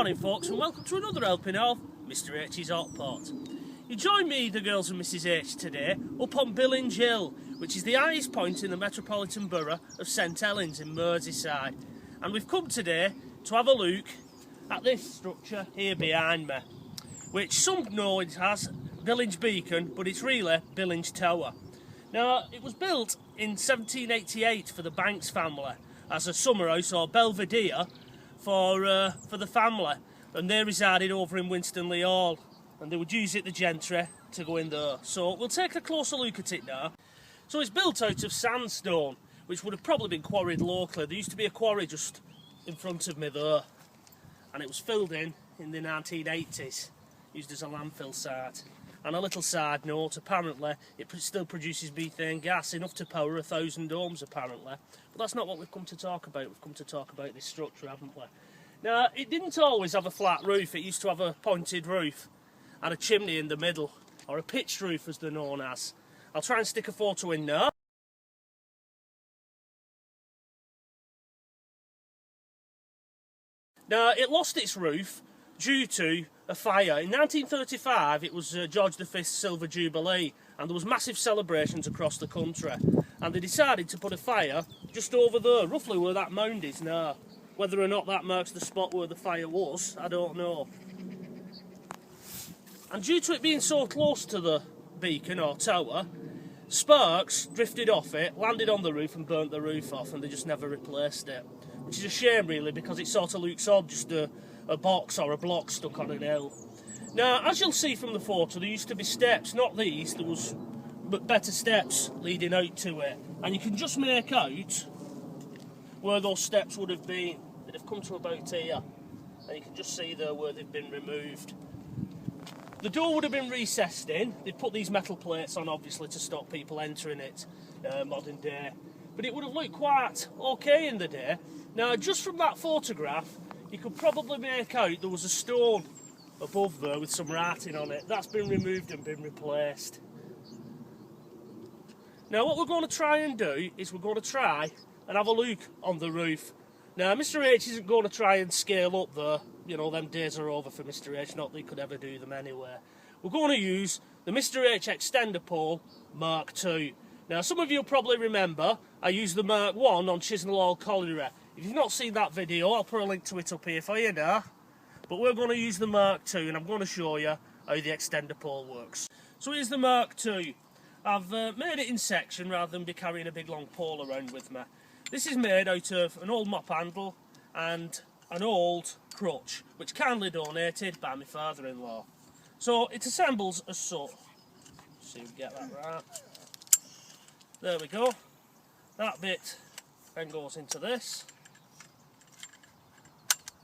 morning folks, and welcome to another helping of Mr H's Hot Pot. You join me, the girls and Mrs H, today up on Billinge Hill, which is the highest point in the metropolitan borough of St Helens in Merseyside. And we've come today to have a look at this structure here behind me, which some know it as Billinge Beacon, but it's really Billinge Tower. Now, it was built in 1788 for the Banks family as a summer house or belvedere for the family, and they resided over in Winstanley Hall, and they would use it, the gentry, to go in there. So we'll take a closer look at it now. So it's built out of sandstone, which would have probably been quarried locally. There used to be a quarry just in front of me there, and it was filled in the 1980s, used as a landfill site. And a little side note, apparently it still produces methane gas, enough to power 1,000 homes apparently. But that's not what we've come to talk about. We've come to talk about this structure, haven't we? Now, it didn't always have a flat roof. It used to have a pointed roof and a chimney in the middle, or a pitched roof as they're known as. I'll try and stick a photo in now. Now, it lost its roof due to a fire. In 1935 it was George V's Silver Jubilee, and there was massive celebrations across the country, and they decided to put a fire just over there, roughly where that mound is now. Whether or not that marks the spot where the fire was, I don't know. And due to it being so close to the beacon or tower, sparks drifted off it, landed on the roof and burnt the roof off, and they just never replaced it, which is a shame really, because it sort of looks odd, just a box or a block stuck on an hill. Now, as you'll see from the photo, there used to be steps, not these, there was better steps leading out to it, and you can just make out where those steps would have been. They'd have come to about here, and you can just see there where they've been removed. The door would have been recessed in. They'd put these metal plates on, obviously, to stop people entering it, modern day. But it would have looked quite okay in the day. Now, just from that photograph, you could probably make out there was a stone above there with some writing on it. That's been removed and been replaced. Now, what we're going to try and do is we're going to try and have a look on the roof. Now, Mr H isn't going to try and scale up there. You know, them days are over for Mr H, not that he could ever do them anyway. We're going to use the Mr H extender pole Mark II. Now, some of you will probably remember I used the Mark I on Chisnall Hall Colliery. If you've not seen that video, I'll put a link to it up here for you now. But we're going to use the Mark II, and I'm going to show you how the extender pole works. So here's the Mark II. I've made it in section rather than be carrying a big long pole around with me. This is made out of an old mop handle and an old crutch, which kindly donated by my father-in-law. So it assembles as so. See if we get that right. There we go. That bit then goes into this,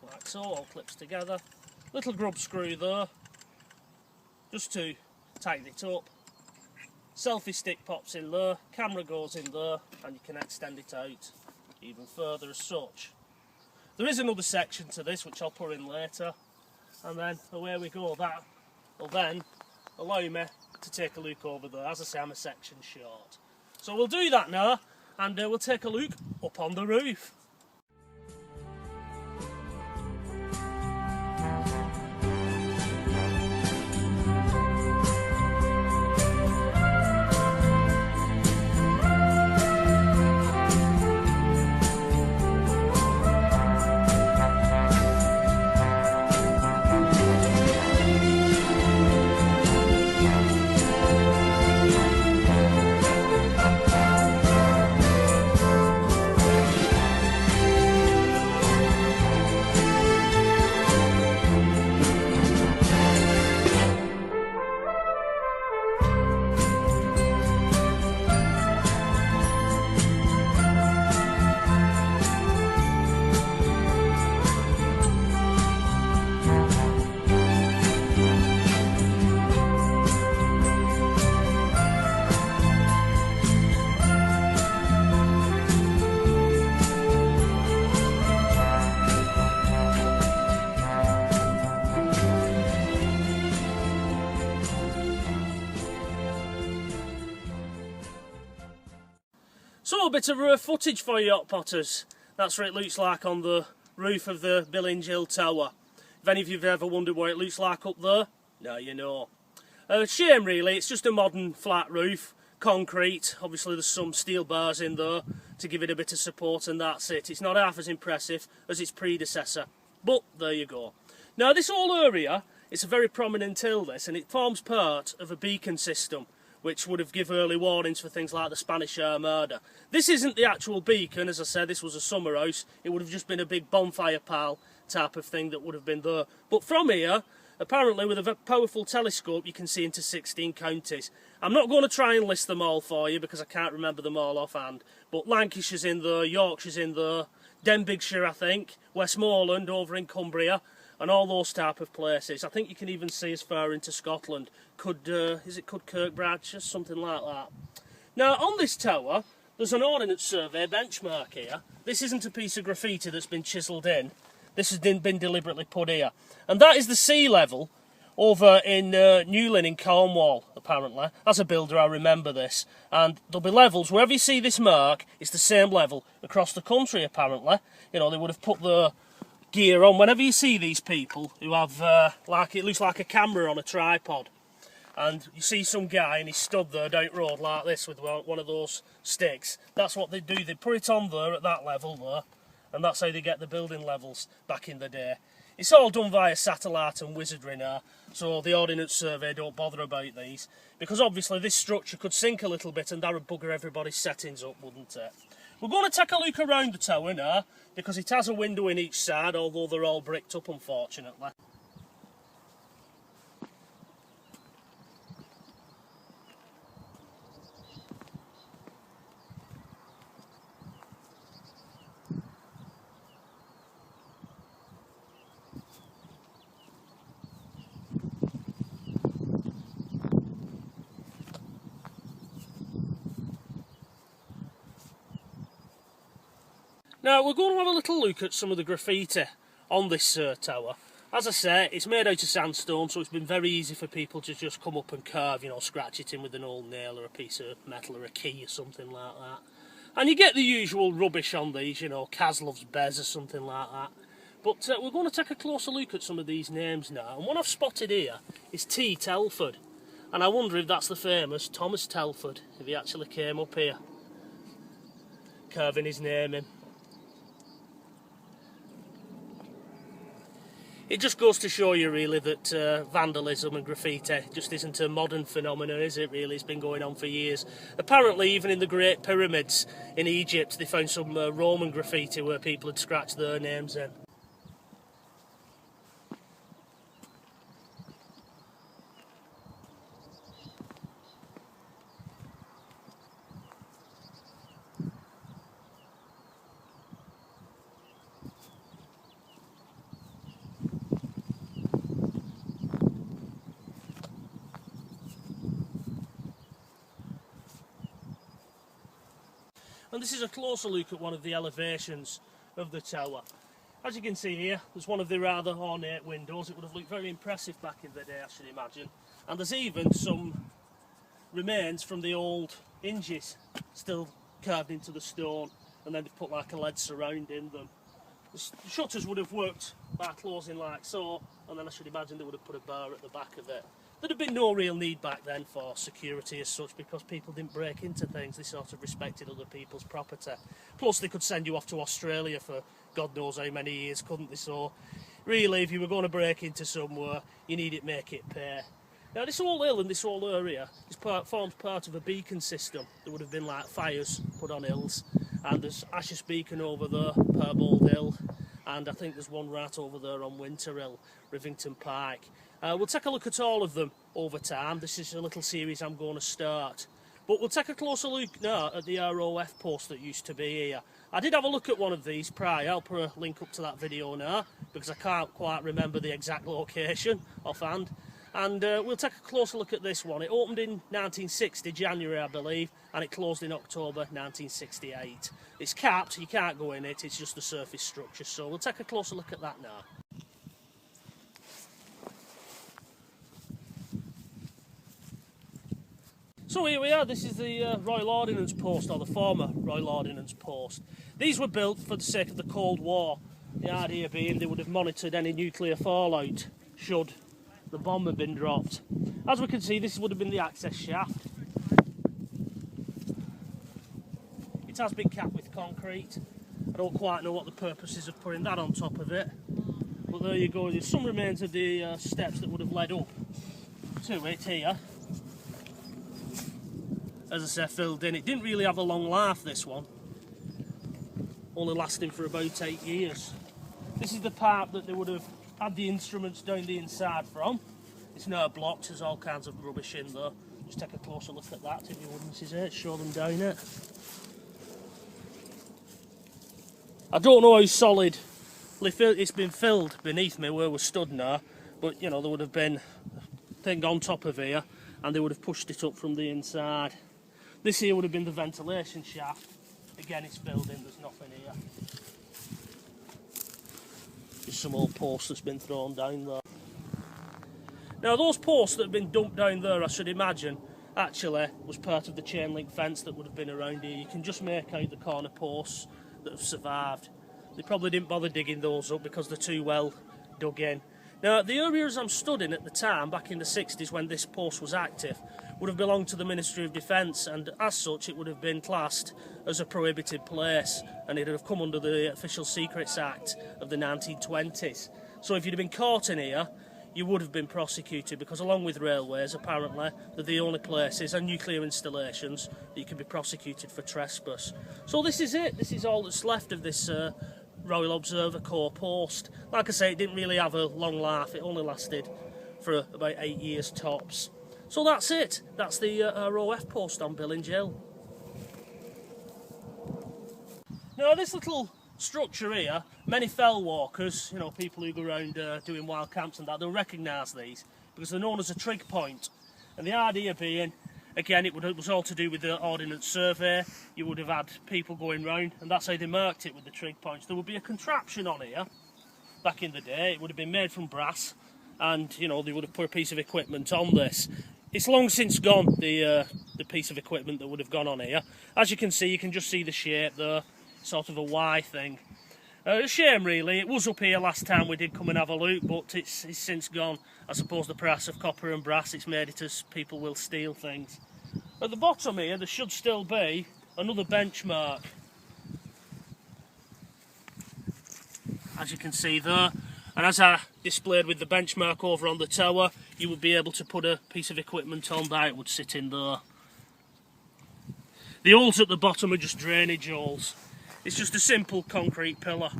like so, all clips together. Little grub screw there, just to tighten it up. Selfie stick pops in there, camera goes in there, and you can extend it out even further as such. There is another section to this which I'll put in later, and then away we go. That will then allow me to take a look over there. As I say, I'm a section short. So we'll do that now, and we'll take a look up on the roof. So a bit of rare footage for you hot potters. That's what it looks like on the roof of the Billinge Hill Tower. If any of you have ever wondered what it looks like up there, now you know. Shame really, it's just a modern flat roof, concrete. Obviously there's some steel bars in there to give it a bit of support, and that's it. It's not half as impressive as its predecessor, but there you go. Now this whole area, it's a very prominent hill this, and it forms part of a beacon system which would have given early warnings for things like the Spanish Armada. This isn't the actual beacon, as I said, this was a summer house. It would have just been a big bonfire pile type of thing that would have been there. But from here, apparently with a powerful telescope, you can see into 16 counties. I'm not going to try and list them all for you because I can't remember them all offhand. But Lancashire's in there, Yorkshire's in there, Denbighshire I think, Westmoreland over in Cumbria, and all those type of places. I think you can even see as far into Scotland. Is it Kirkbride, just something like that. Now on this tower, there's an Ordnance Survey benchmark here. This isn't a piece of graffiti that's been chiselled in. This has been deliberately put here. And that is the sea level over in Newlyn in Cornwall, apparently. As a builder, I remember this. And there'll be levels, wherever you see this mark, it's the same level across the country, apparently. You know, they would have put their gear on. Whenever you see these people who have, it looks like a camera on a tripod, and you see some guy and he's stood there down the road like this with one of those sticks, that's what they do. They put it on there at that level there, and that's how they get the building levels back in the day. It's all done via satellite and wizardry now, so the Ordnance Survey don't bother about these, because obviously this structure could sink a little bit and that would bugger everybody's settings up, wouldn't it? We're going to take a look around the tower now, because it has a window in each side, although they're all bricked up unfortunately. Now we're going to have a little look at some of the graffiti on this tower. As I say, it's made out of sandstone, so it's been very easy for people to just come up and carve, you know, scratch it in with an old nail or a piece of metal or a key or something like that. And you get the usual rubbish on these, you know, Kaslov's Bez or something like that. But we're going to take a closer look at some of these names now. And one I've spotted here is T. Telford. And I wonder if that's the famous Thomas Telford, if he actually came up here, carving his name in. It just goes to show you really that vandalism and graffiti just isn't a modern phenomenon, is it really? It's been going on for years. Apparently even in the Great Pyramids in Egypt they found some Roman graffiti where people had scratched their names in. And this is a closer look at one of the elevations of the tower. As you can see here, there's one of the rather ornate windows. It would have looked very impressive back in the day, I should imagine. And there's even some remains from the old hinges still carved into the stone, and then they've put like a lead surrounding them. The shutters would have worked by closing like so, and then I should imagine they would have put a bar at the back of it. There'd have been no real need back then for security as such, because people didn't break into things. They sort of respected other people's property. Plus they could send you off to Australia for God knows how many years, couldn't they? So really, if you were going to break into somewhere, you needed to make it pay. Now this whole hill and this whole area forms part of a beacon system. There would have been like fires put on hills, and there's Ashes Beacon over there, Perbold Hill, and I think there's one right over there on Winter Hill, Rivington Pike. We'll take a look at all of them over time. This is a little series I'm going to start. But we'll take a closer look now at the ROF post that used to be here. I did have a look at one of these prior. I'll put a link up to that video now, because I can't quite remember the exact location offhand. And we'll take a closer look at this one. It opened in 1960, January I believe, and it closed in October 1968. It's capped, you can't go in it, it's just a surface structure. So we'll take a closer look at that now. So here we are, this is the Royal Ordnance Post, or the former Royal Ordnance Post. These were built for the sake of the Cold War, The idea being they would have monitored any nuclear fallout should the bomb have been dropped. As we can see, this would have been the access shaft. It has been capped with concrete. I don't quite know what the purpose is of putting that on top of it. But there you go, there's some remains of the steps that would have led up to it here. As I say, filled in. It didn't really have a long life, this one. Only lasting for about 8 years. This is the part that they would have had the instruments down the inside from. It's now blocked, there's all kinds of rubbish in there. Just take a closer look at that if you would, Mrs. H, show them down it. I don't know how solid it's been filled beneath me where we're stood now, but you know, there would have been a thing on top of here and they would have pushed it up from the inside. This here would have been the ventilation shaft. Again, it's filled in, there's nothing here. Just some old posts that's been thrown down there. Now those posts that have been dumped down there, I should imagine, actually was part of the chain link fence that would have been around here. You can just make out the corner posts that have survived. They probably didn't bother digging those up because they're too well dug in. Now the areas I'm stood in at the time, back in the 60s when this post was active, would have belonged to the Ministry of Defence, and as such it would have been classed as a prohibited place, and it would have come under the Official Secrets Act of the 1920s. So if you'd have been caught in here, you would have been prosecuted, because along with railways, apparently, they're the only places and nuclear installations that you can be prosecuted for trespass. So this is it. This is all that's left of this Royal Observer Corps post. Like I say, it didn't really have a long life. It only lasted for about 8 years tops. So that's it. That's the ROF post on Billinge Hill. Now this little structure here, many fell walkers, you know, people who go around doing wild camps and that, they'll recognise these because they're known as a trig point. And the idea being, again, it was all to do with the Ordnance Survey. You would have had people going round, and that's how they marked it with the trig points. There would be a contraption on here back in the day. It would have been made from brass, and you know, they would have put a piece of equipment on this. It's long since gone, the piece of equipment that would have gone on here. As you can see, you can just see the shape there, sort of a Y thing. A shame really, it was up here last time we did come and have a look, but it's since gone. I suppose the price of copper and brass, it's made it as people will steal things. At the bottom here, there should still be another benchmark. As you can see there, and as I displayed with the benchmark over on the tower, you would be able to put a piece of equipment on there, it would sit in there. The holes at the bottom are just drainage holes. It's just a simple concrete pillar.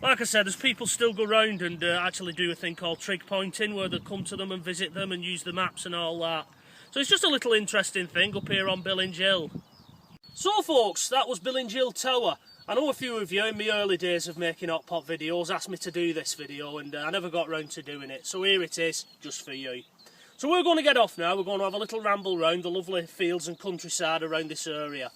Like I said, there's people still go round and actually do a thing called trig pointing, where they'll come to them and visit them and use the maps and all that. So it's just a little interesting thing up here on Billinge Hill. So folks, that was Billinge Hill Tower. I know a few of you in my early days of making hot pot videos asked me to do this video, and I never got round to doing it. So here it is, just for you. So we're going to get off now. We're going to have a little ramble round the lovely fields and countryside around this area.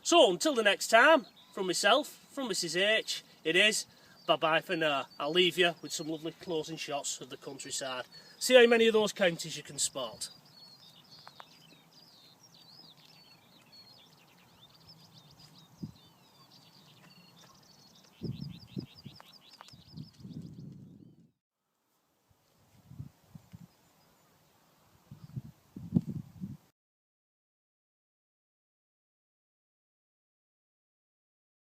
So until the next time, from myself, from Mrs H, it is bye-bye for now. I'll leave you with some lovely closing shots of the countryside. See how many of those counties you can spot.